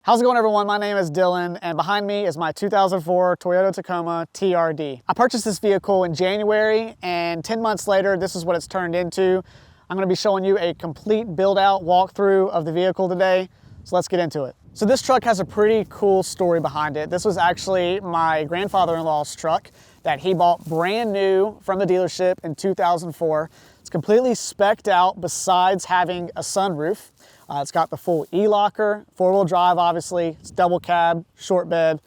How's it going, everyone? My name is Dylan, and behind me is my 2004 Toyota Tacoma TRD. I purchased this vehicle in January, and 10 months later, this is what it's turned into. I'm going to be showing you a complete build-out walkthrough of the vehicle today, so let's get into it. So this truck has a pretty cool story behind it. This was actually my grandfather-in-law's truck that he bought brand new from the dealership in 2004. It's completely spec'd out besides having a sunroof. It's got the full e-locker, four-wheel drive obviously, it's double cab, short bed.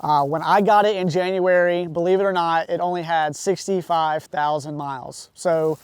When I got it in January, believe it or not, it only had 65,000 miles. So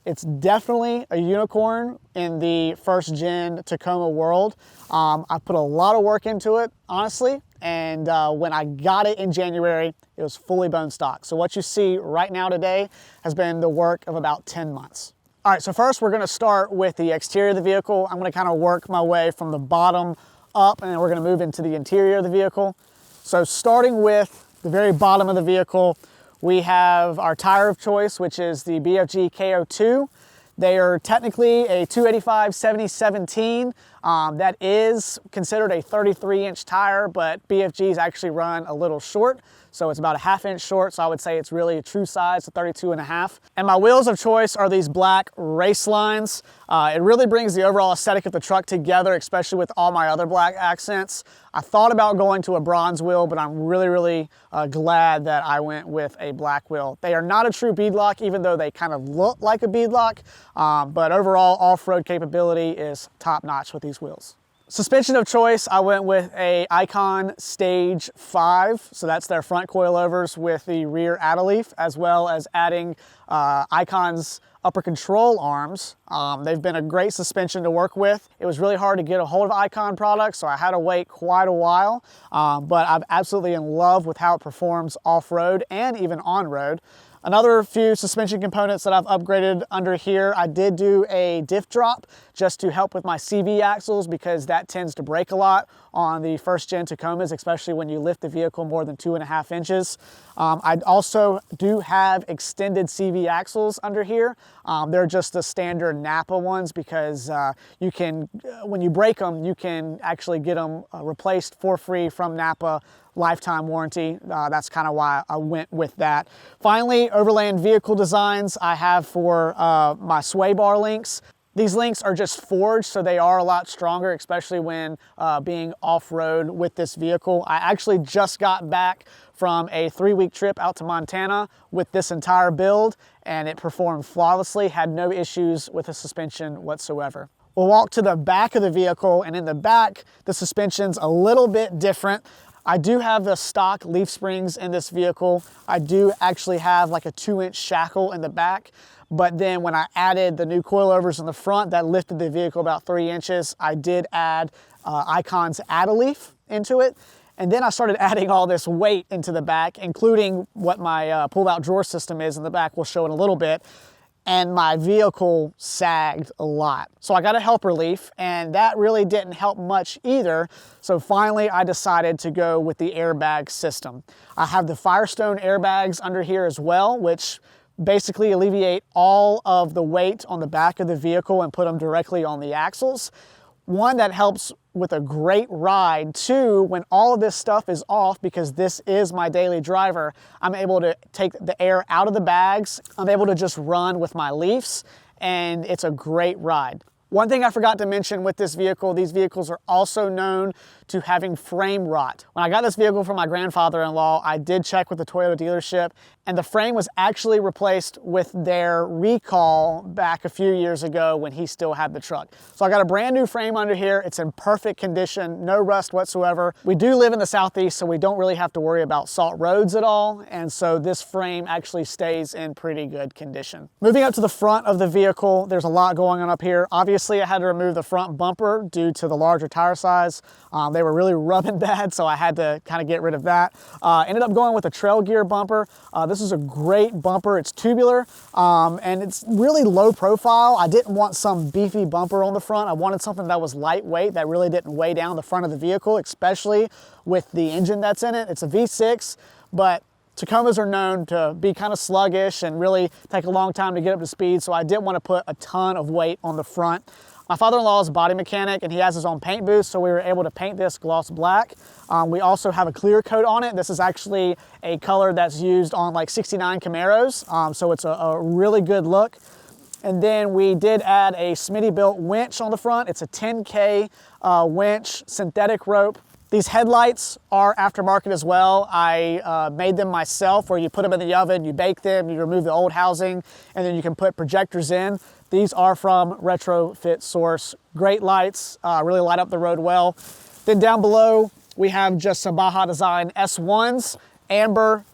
it's definitely a unicorn in the first gen Tacoma world. I put a lot of work into it, honestly, and when I got it in January, it was fully bone stock. So what you see right now today has been the work of about 10 months. All right, so first we're gonna start with the exterior of the vehicle. I'm gonna kind of work my way from the bottom up, and then we're gonna move into the interior of the vehicle. So starting with the very bottom of the vehicle, we have our tire of choice, which is the BFG KO2. They are technically a 285/70/17. That is considered a 33-inch tire, but BFGs actually run a little short. So it's about a ½ inch short, so I would say it's really a true size, a 32.5. And my wheels of choice are these black race lines. It really brings the overall aesthetic of the truck together, especially with all my other black accents. I thought about going to a bronze wheel, but I'm really glad that I went with a black wheel. They are not a true beadlock, even though they kind of look like a beadlock, but overall off-road capability is top-notch with these wheels. Suspension of choice, I went with a Icon Stage 5, so that's their front coilovers with the rear add-a-leaf, as well as adding Icon's upper control arms. They've been a great suspension to work with. It was really hard to get a hold of Icon products, so I had to wait quite a while, but I'm absolutely in love with how it performs off-road and even on-road. Another few suspension components that I've upgraded under here, I did do a diff drop just to help with my CV axles because that tends to break a lot on the first gen Tacomas, especially when you lift the vehicle more than 2.5 inches. I also do have extended CV axles under here. They're just the standard Napa ones because you can, when you break them, you can actually get them replaced for free from Napa. Lifetime warranty. That's kind of why I went with that. Finally, Overland vehicle designs I have for my sway bar links. These links are just forged, so they are a lot stronger, especially when being off-road with this vehicle. I actually just got back from a 3-week trip out to Montana with this entire build, and it performed flawlessly, had no issues with the suspension whatsoever. We'll walk to the back of the vehicle, and in the back, the suspension's a little bit different. I do have the stock leaf springs in this vehicle. I do actually have like a 2-inch shackle in the back, but then when I added the new coilovers in the front that lifted the vehicle about 3 inches, I did add Icon's add-a-leaf into it. And then I started adding all this weight into the back, including what my pull-out drawer system is in the back. We'll show in a little bit. And my vehicle sagged a lot. So I got a helper leaf, and that really didn't help much either. So finally I decided to go with the airbag system. I have the Firestone airbags under here as well, which basically alleviate all of the weight on the back of the vehicle and put them directly on the axles. One, that helps with a great ride. Two, when all of this stuff is off, because this is my daily driver, I'm able to take the air out of the bags. I'm able to just run with my leafs, and it's a great ride. One thing I forgot to mention with this vehicle, these vehicles are also known to having frame rot. When I got this vehicle from my grandfather-in-law, I did check with the Toyota dealership, and the frame was actually replaced with their recall back a few years ago when he still had the truck. So I got a brand new frame under here. It's in perfect condition, no rust whatsoever. We do live in the Southeast, so we don't really have to worry about salt roads at all, and so this frame actually stays in pretty good condition. Moving up to the front of the vehicle, there's a lot going on up here. Obviously, I had to remove the front bumper due to the larger tire size. They were really rubbing bad, so I had to kind of get rid of that. Ended up going with a trail gear bumper. This is a great bumper. It's tubular, and it's really low profile. I didn't want some beefy bumper on the front. I wanted something that was lightweight, that really didn't weigh down the front of the vehicle, especially with the engine that's in it. It's a V6, but Tacomas are known to be kind of sluggish and really take a long time to get up to speed, so I didn't want to put a ton of weight on the front. My father-in-law is a body mechanic and he has his own paint booth, so we were able to paint this gloss black. We also have a clear coat on it. This is actually a color that's used on like 69 Camaros, so it's a really good look. And then we did add a Smitty-built winch on the front. It's a 10K winch, synthetic rope. These headlights are aftermarket as well. I made them myself, where you put them in the oven, you bake them, you remove the old housing, and then you can put projectors in. These are from Retrofit Source. Great lights, really light up the road well. Then down below, we have just some Baja Design S1s, amber.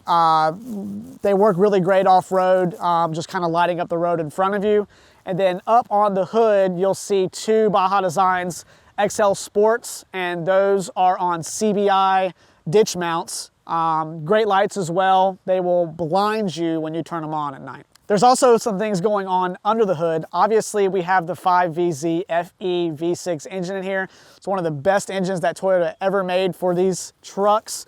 They work really great off-road, just kind of lighting up the road in front of you. And then up on the hood, you'll see two Baja Designs XL Sports, and those are on CBI ditch mounts. Great lights as well. They will blind you when you turn them on at night. There's also some things going on under the hood. Obviously, we have the 5VZ FE V6 engine in here. It's one of the best engines that Toyota ever made for these trucks.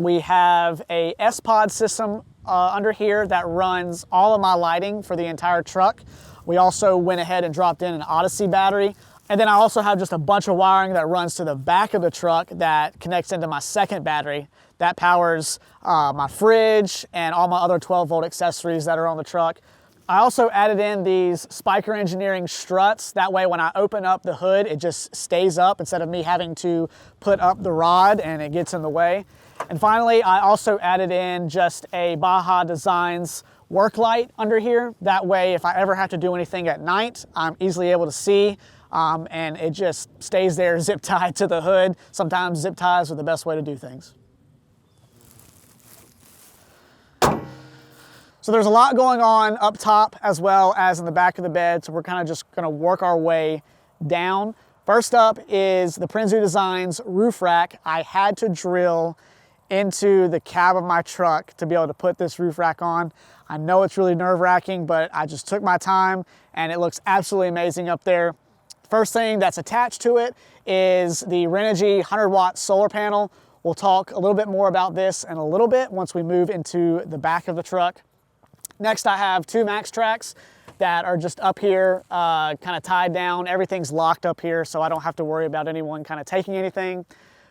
We have a S-Pod system under here that runs all of my lighting for the entire truck. We also went ahead and dropped in an Odyssey battery. And then I also have just a bunch of wiring that runs to the back of the truck that connects into my second battery. That powers my fridge and all my other 12-volt accessories that are on the truck. I also added in these Spiker Engineering struts. That way when I open up the hood, it just stays up instead of me having to put up the rod and it gets in the way. And finally, I also added in just a Baja Designs work light under here. That way, if I ever have to do anything at night, I'm easily able to see. And it just stays there zip tied to the hood. Sometimes zip ties are the best way to do things. So there's a lot going on up top as well as in the back of the bed. So we're kind of just gonna work our way down. First up is the Prinzu Designs roof rack. I had to drill into the cab of my truck to be able to put this roof rack on. I know it's really nerve-wracking, but I just took my time and it looks absolutely amazing up there. First thing that's attached to it is the Renogy 100-watt solar panel. We'll talk a little bit more about this in a little bit once we move into the back of the truck. Next, I have two Max Tracks that are just up here, kind of tied down. Everything's locked up here, so I don't have to worry about anyone kind of taking anything.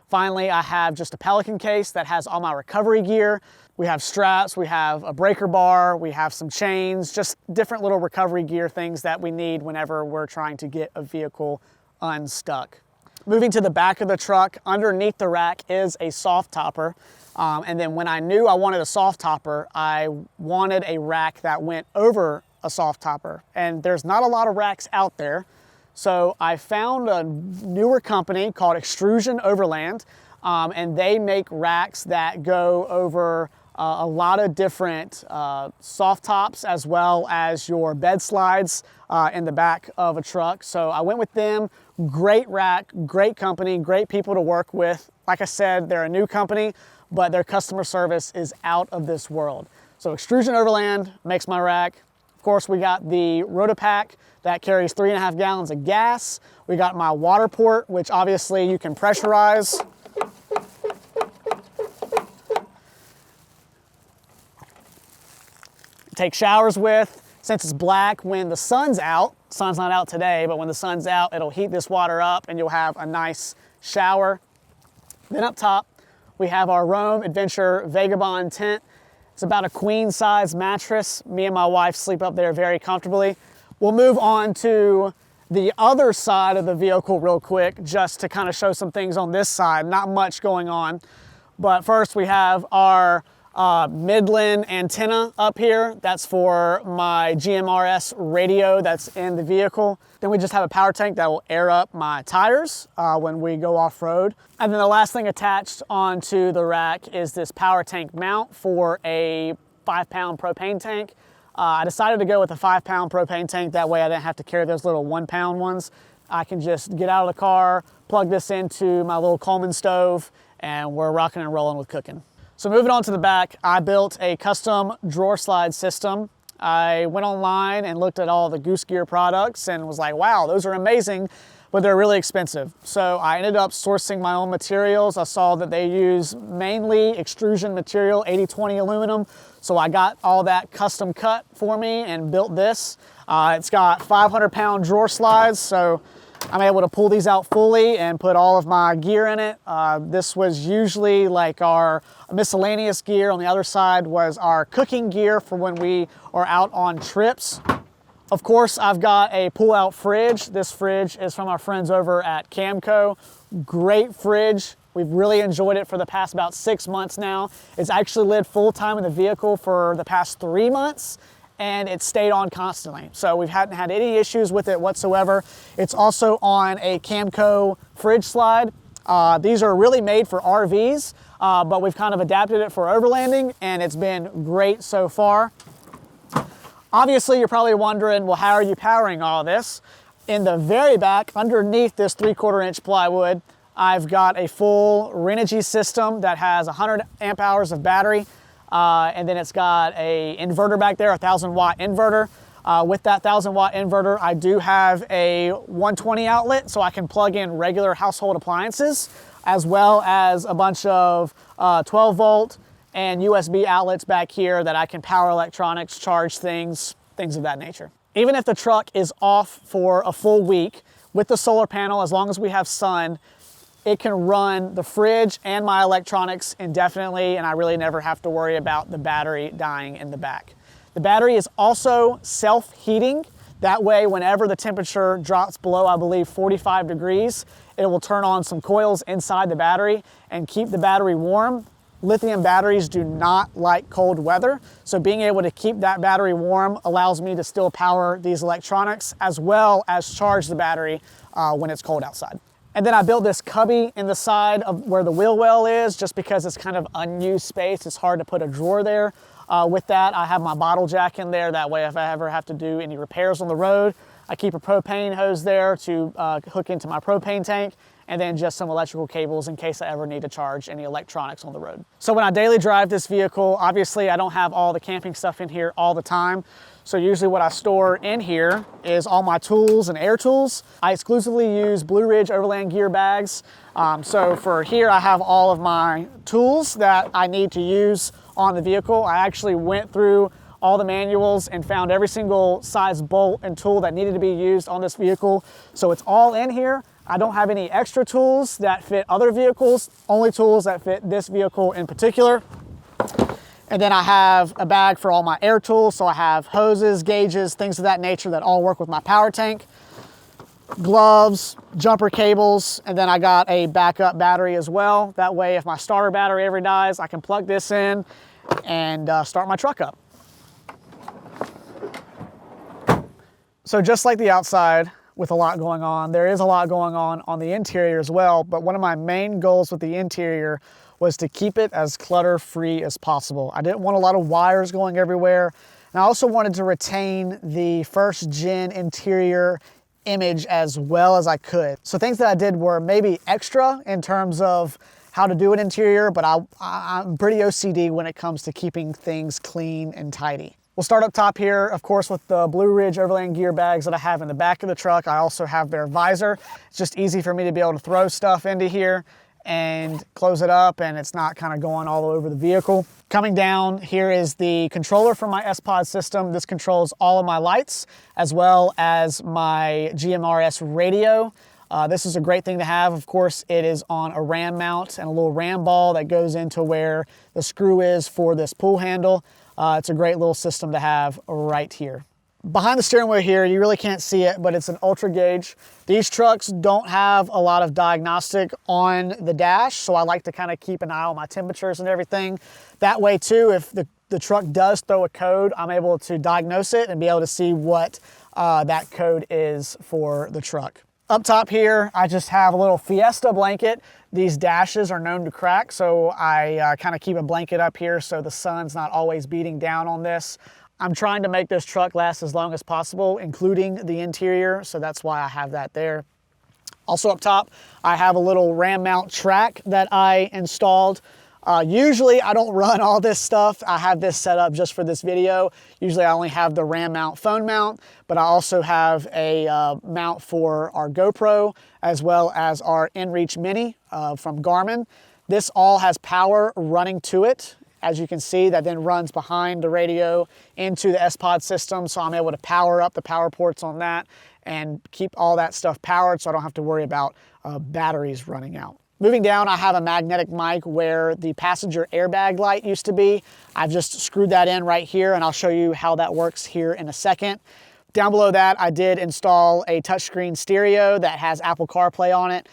Finally, I have just a Pelican case that has all my recovery gear. We have straps, we have a breaker bar, we have some chains, just different little recovery gear things that we need whenever we're trying to get a vehicle unstuck. Moving to the back of the truck, underneath the rack is a soft topper. And then when I knew I wanted a soft topper, I wanted a rack that went over a soft topper. And there's not a lot of racks out there. So I found a newer company called Extrusion Overland, and they make racks that go over a lot of different soft tops as well as your bed slides in the back of a truck. So I went with them. Great rack, great company, great people to work with. Like I said, they're a new company, but their customer service is out of this world. So Extrusion Overland makes my rack. Of course, we got the Rotopack that carries 3.5 gallons of gas. We got my water port, which obviously you can pressurize. Take showers with. Since it's black, when the sun's out, sun's not out today, but when the sun's out, it'll heat this water up and you'll have a nice shower. Then up top, we have our Rome Adventure Vagabond tent. It's about a queen size mattress. Me and my wife sleep up there very comfortably. We'll move on to the other side of the vehicle real quick, just to kind of show some things on this side. Not much going on. But first we have our Midland antenna up here. That's for my GMRS radio that's in the vehicle. Then we just have a power tank that will air up my tires when we go off-road. And then the last thing attached onto the rack is this power tank mount for a 5-pound propane tank. I decided to go with a 5-pound propane tank. That way I didn't have to carry those little 1-pound ones. I can just get out of the car, plug this into my little Coleman stove, and we're rocking and rolling with cooking. So moving on to the back, I built a custom drawer slide system. I went online and looked at all the Goose Gear products and was like, wow, those are amazing, but they're really expensive. So I ended up sourcing my own materials. I saw that they use mainly extrusion material, 80/20 aluminum. So I got all that custom cut for me and built this. It's got 500-pound drawer slides. So I'm able to pull these out fully and put all of my gear in it. This was usually like our miscellaneous gear. On the other side was our cooking gear for when we are out on trips. Of course, I've got a pull-out fridge. This fridge is from our friends over at Camco. Great fridge. We've really enjoyed it for the past about 6 months now. It's actually lived full-time in the vehicle for the past 3 months, and it stayed on constantly. So we haven't had any issues with it whatsoever. It's also on a Camco fridge slide. These are really made for RVs, but we've kind of adapted it for overlanding, and it's been great so far. Obviously, you're probably wondering, well, how are you powering all this? In the very back, underneath this 3/4 inch plywood, I've got a full Renogy system that has 100 amp hours of battery. And then it's got a inverter back there, a 1,000-watt inverter. With that 1,000-watt inverter, I do have a 120 outlet, so I can plug in regular household appliances, as well as a bunch of 12-volt and USB outlets back here that I can power electronics, charge things of that nature. Even if the truck is off for a full week, with the solar panel, as long as we have sun, it can run the fridge and my electronics indefinitely, and I really never have to worry about the battery dying in the back. The battery is also self-heating. That way, whenever the temperature drops below, I believe, 45 degrees, it will turn on some coils inside the battery and keep the battery warm. Lithium batteries do not like cold weather, so being able to keep that battery warm allows me to still power these electronics as well as charge the battery when it's cold outside. And then I built this cubby in the side of where the wheel well is, just because it's kind of unused space. It's hard to put a drawer there. With that, I have my bottle jack in there. That way, if I ever have to do any repairs on the road, I keep a propane hose there to hook into my propane tank, and then just some electrical cables in case I ever need to charge any electronics on the road. So when I daily drive this vehicle, obviously I don't have all the camping stuff in here all the time. So usually what I store in here is all my tools and air tools. I exclusively use Blue Ridge Overland gear bags. So for here, I have all of my tools that I need to use on the vehicle. I actually went through all the manuals and found every single size bolt and tool that needed to be used on this vehicle. So it's all in here. I don't have any extra tools that fit other vehicles, only tools that fit this vehicle in particular. And then I have a bag for all my air tools. So I have hoses, gauges, things of that nature that all work with my power tank, gloves, jumper cables, and then I got a backup battery as well. That way, if my starter battery ever dies, I can plug this in and start my truck up. So just like the outside, with a lot going on, there is a lot going on the interior as well. But one of my main goals with the interior was to keep it as clutter-free as possible. I didn't want a lot of wires going everywhere. And I also wanted to retain the first gen interior image as well as I could. So things that I did were maybe extra in terms of how to do an interior, but I'm pretty OCD when it comes to keeping things clean and tidy. We'll start up top here, of course, with the Blue Ridge Overland gear bags that I have in the back of the truck. I also have their visor. It's just easy for me to be able to throw stuff into here and close it up, and it's not kind of going all over the vehicle. Coming down here is the controller for my S-Pod system. This controls all of my lights as well as my GMRS radio. This is a great thing to have. Of course, it is on a ram mount and a little ram ball that goes into where the screw is for this pull handle. It's a great little system to have right here. Behind the steering wheel here, you really can't see it, but it's an ultra gauge. These trucks don't have a lot of diagnostic on the dash, so I like to kind of keep an eye on my temperatures and everything. That way too, if the truck does throw a code, I'm able to diagnose it and be able to see what that code is for the truck. Up top here, I just have a little Fiesta blanket. These dashes are known to crack, so I kind of keep a blanket up here so the sun's not always beating down on this. I'm trying to make this truck last as long as possible, including the interior, so that's why I have that there. Also up top, I have a little ram mount track that I installed. Usually I don't run all this stuff. I have this set up just for this video. Usually I only have the ram mount phone mount, but I also have a mount for our GoPro as well as our InReach Mini from Garmin. This all has power running to it. As you can see, that then runs behind the radio into the S-Pod system, so I'm able to power up the power ports on that and keep all that stuff powered so I don't have to worry about batteries running out. Moving down, I have a magnetic mic where the passenger airbag light used to be. I've just screwed that in right here, and I'll show you how that works here in a second. Down below that, I did install a touchscreen stereo that has Apple CarPlay on it.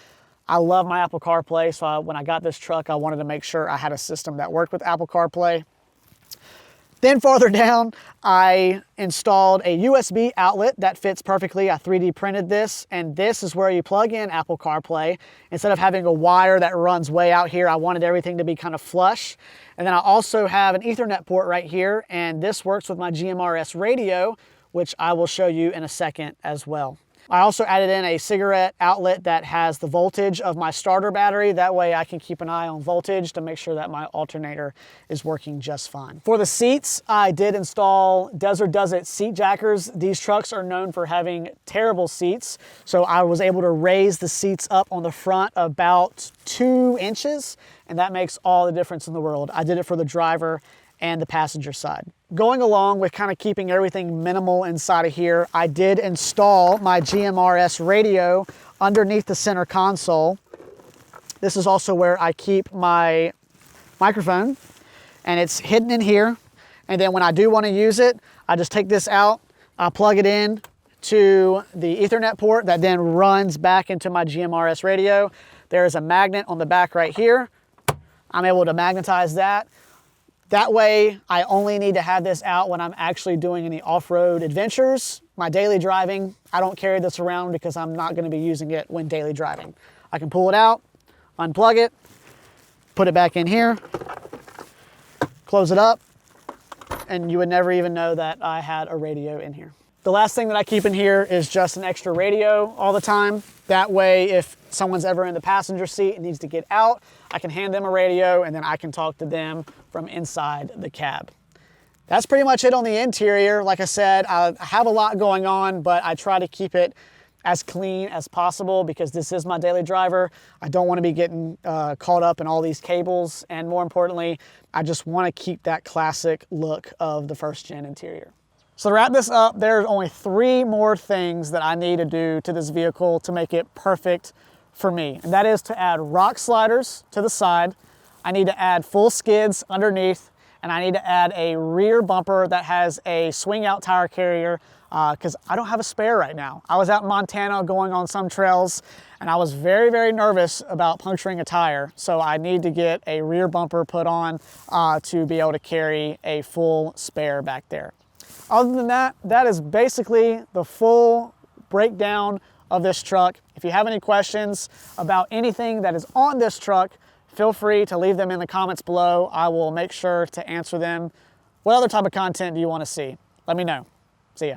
I love my Apple CarPlay, so when I got this truck, I wanted to make sure I had a system that worked with Apple CarPlay. Then farther down, I installed a USB outlet that fits perfectly. I 3D printed this, and this is where you plug in Apple CarPlay. Instead of having a wire that runs way out here, I wanted everything to be kind of flush. And then I also have an Ethernet port right here, and this works with my GMRS radio, which I will show you in a second as well. I also added in a cigarette outlet that has the voltage of my starter battery. That way I can keep an eye on voltage to make sure that my alternator is working just fine. For the seats, I did install Desert Does It seat jackers. These trucks are known for having terrible seats, so I was able to raise the seats up on the front about 2 inches, and that makes all the difference in the world. I did it for the driver and the passenger side. Going along with kind of keeping everything minimal inside of here, I did install my GMRS radio underneath the center console. This is also where I keep my microphone, and it's hidden in here. And then when I do want to use it, I just take this out, I plug it in to the Ethernet port that then runs back into my GMRS radio. There is a magnet on the back right here. I'm able to magnetize that. That way, I only need to have this out when I'm actually doing any off-road adventures. My daily driving, I don't carry this around because I'm not going to be using it when daily driving. I can pull it out, unplug it, put it back in here, close it up, and you would never even know that I had a radio in here. The last thing that I keep in here is just an extra radio all the time. That way, if someone's ever in the passenger seat and needs to get out, I can hand them a radio and then I can talk to them from inside the cab. That's pretty much it on the interior. Like I said, I have a lot going on, but I try to keep it as clean as possible because this is my daily driver. I don't want to be getting caught up in all these cables, and more importantly, I just want to keep that classic look of the first gen interior. So to wrap this up, there's only 3 more things that I need to do to this vehicle to make it perfect for me. And that is to add rock sliders to the side. I need to add full skids underneath, and I need to add a rear bumper that has a swing out tire carrier because I don't have a spare right now. I was out in Montana going on some trails, and I was very, very nervous about puncturing a tire. So I need to get a rear bumper put on to be able to carry a full spare back there. Other than that, that is basically the full breakdown of this truck. If you have any questions about anything that is on this truck, feel free to leave them in the comments below. I will make sure to answer them. What other type of content do you want to see? Let me know. See ya.